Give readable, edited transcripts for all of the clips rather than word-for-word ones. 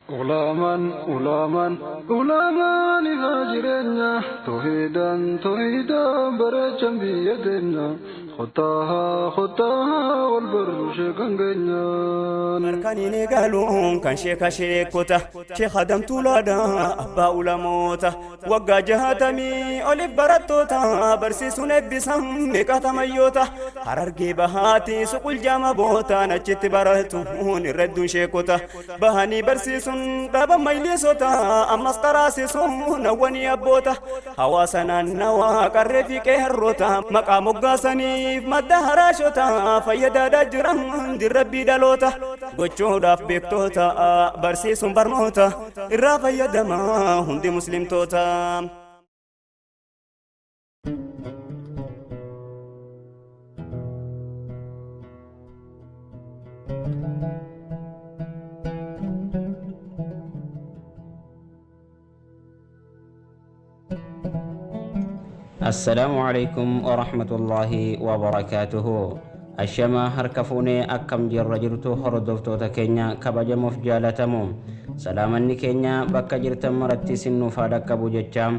ulaman ifa jirenya tohidan barachan biyadenya khutaha wal barushe gangenya markani ne galun kan sheka shekota she khadam tulada abba ulamota wagga jahatami olif baratota barsi sunne bisam mekata mayota hararge bahati suqul jama bota nachitti baratu nirradun shekota bahani barsi sun daba maylisota ammas tarasi sun nawani abota hawasana nawa qarrefi qehrota maqamuggasani madda harashota fayyada dajran dirabbi dalota gochuudhaaf beektoota barsiisuun barnoota irraa fayyadama hundi muslimtoota. السلام عليكم ورحمة الله وبركاته. الشما هركفوني أكم جر جرتو هردفتو تكينيا كبجموف جالتمو سلامني كينيا بكا جرتم مرتي سنو فادك بوجتشام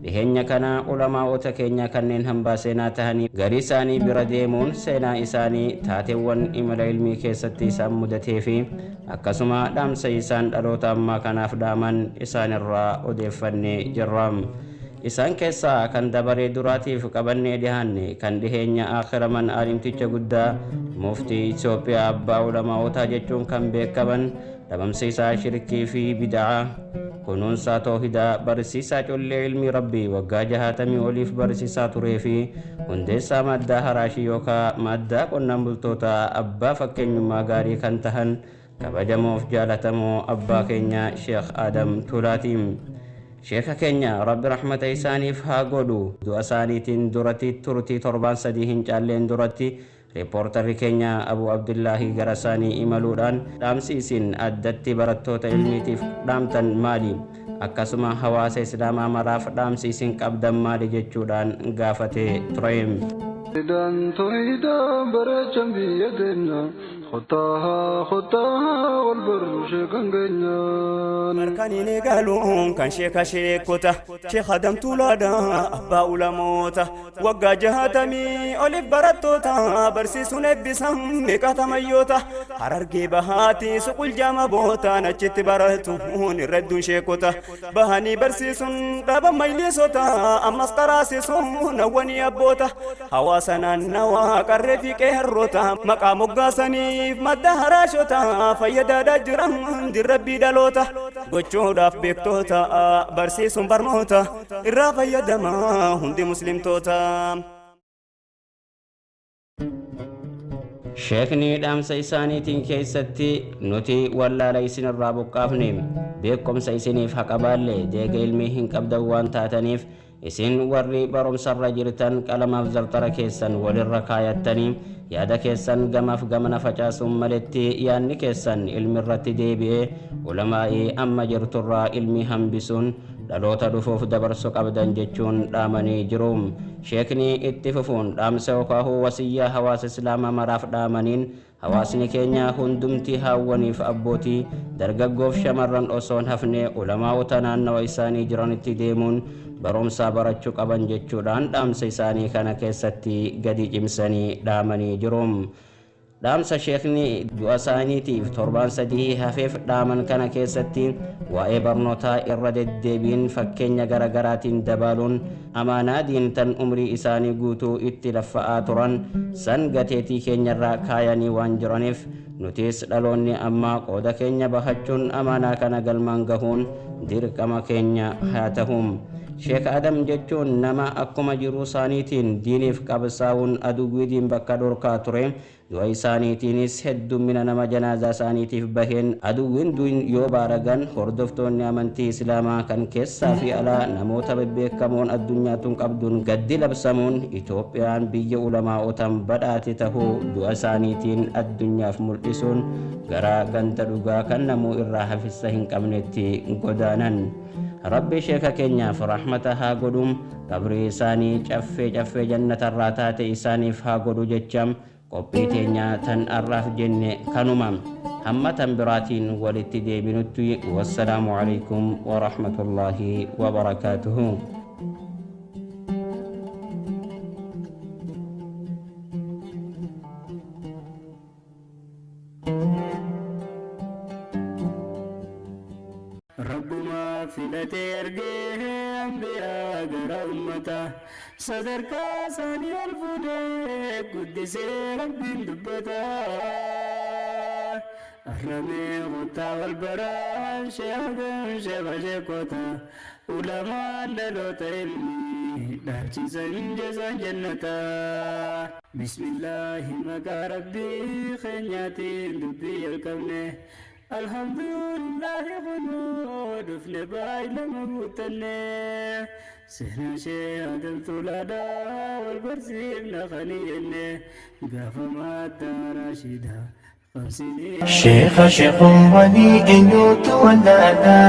بهنيا كنا علماء تكينيا كنين همباسينا تهني غريساني برديمون سينا إساني تاتيوان إمال علمي كيستي سامدتي في أكسما دام سيسان دلوتا ما كناف دامن إسان الرا ودفني جرام Isaan keessaa kan dabaree duraatiif qabannee dhiyaanne kan dhiheenya akhiraman alimticha guddaa muftii Itoophiyaa abbaa ulamaawotaa jechuun kan beekaman dhabamsiisaa shirkii fi bid'aa kunuunsaa toohidaa barsiisaa collee ilmi rabbii waggaa 60 oliif barsiisaa turee fi hundeessaa maddaa haraashii yookaan maddaa qonnaan bultoota abbaa fakkeenyummaa gaarii kan tahan kabajamoof jaalatamoo abbaa keenya Sheekh Adam Tuulaatiin. Sheekha keenya Rabbi rahmata isaaniif haa godhu du'a isaaniitiin duratti turtii 7 hin caalleen duratti riipoortarri keenya Abu Abdullaahi gara isaanii imaluudhaan dhaamsiisin addatti barattoota ilmiitiif dhaamtan maali akkasuma hawaasa islaamaa maraaf dhaamsiisin qabdan maali jechuudhaan gaafatee tureem. tohidan barachan biyadenya khutaha wal barushe gangenya markani ne galun kan sheka shekota she khadam tulada abba ulamota wagga jahatami olif baratota barsiisuun eebbisam mekata mayyota hararge bahati suqul jama bota nachitti baratu nirradun shekota bahani barsiisuun daba maylisota ammas tarasisun nawani abbota hawasana nawa qarrefi qehrota maqamuggasani madda harashota fayyada dajran dirabbi dalota gochuudhaaf beektoota barsiisuun barnoota irraa fayyadama hundi muslimtoota. Sheekni dhaamsa isaaniitiin keessatti nuti wallaala isinirraa buqqaafne beekumsa isiniif haqabaalle deega ilmii hin qabdan waan taataniif isin warri barumsarra jirtan qalamaaf zartara keessan walirra kaayattanii yaada keessan gamaaf gamana facaasuun maletti yaanni keessan ilmirratti deebi'ee ulamaa'ii amma jirturraa ilmi hambisuun dhaloota dhufuuf dabarsu qabdan jechuun dhaamanii jiru. Sheekni itti fufuun dhaamsa yookaan wasiyyaa hawaasa islaamaa maraaf dhaamaniin hawaasni keenya hundumti haawwaniif abbootii dargaggoof shamarran osoon hafne ulamaa'ota naannawa isaanii jiranitti deemuun barumsa barachuu qaban jechuudhaan dhaamsa isaanii kana keessatti gadi cimsanii dhaamanii jiru. Dhaamsa sheekni du'a isaaniitiif 7 hafeef dhaaman kana keessatti waa'ee barnootaa irra deddeebiin fakkeenya garaagaraatiin dabaluun amaanaa diintan umrii isaanii guutuu itti laffa'aa turan san gateetii keenyarraa kaayanii waan jiraniif nutis dhaloonni ammaa qooda keenya bahachuun amaanaa kana galmaan gahuun dirqama keenya haa ta'u. Sheekh Adam jechuun nama akkuma jiruu isaaniitiin diiniif qabsaa'uun aduwwiitiin bakka dhorkaa ture du'a isaaniitiinis heddummina nama janaazaa isaaniitiif baheen aduwwiin du'in yoo baaragan hordoftoonni amantii islaamaa kan keessaa fi alaa namoota bebbeekamoon addunyaatuun qabduun gaddi labsamuun Itoophiyaan biyya ulamaa'otaan badhaate tahuu du'a isaaniitiin addunyaaf mul'isuun gara ganda dhugaa kan namuu irraa hafissa hin qabnetti godaanan. Rabbi sheeka keenyaaf rahmata haa godhum qabrii isaanii caffee jannatarraa taate isaaniif haa godhu jecham qophii teenya tan arraaf jenne kanuma. hamma tan biraatiin walitti deebinutti wassalaamu alaykum warahmatullaahi wabarakaatuhu. ربما فلتي أرجيه أنبياء غير أمته صدر كاساني الفداء قدس ربي دبتا الرمي غطا والبراء شهدا شبه شكوتا علماء للوت علمي دارشي سنجزا جنتا بسم الله مكا ربي خنياتي دبي الكوني الحمد لله خلود في بايل مبوتني سهنا شهادة تولادا والبرسيب نخليني قافا ما تراشدا شيخ ولي إن يتولانا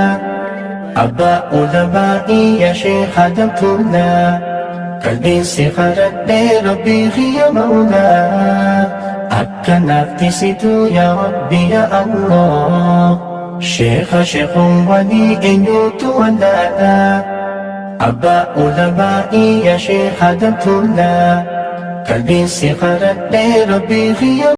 أبا علمائي يا شيخ دمتنا قلبي سخرت لربي هي مولا أكنت ستو يا ربي يا الله شيخ ولي إن يتولانا أبا علمائي يا شيخ دمتنا قلبي سخرت لربي هي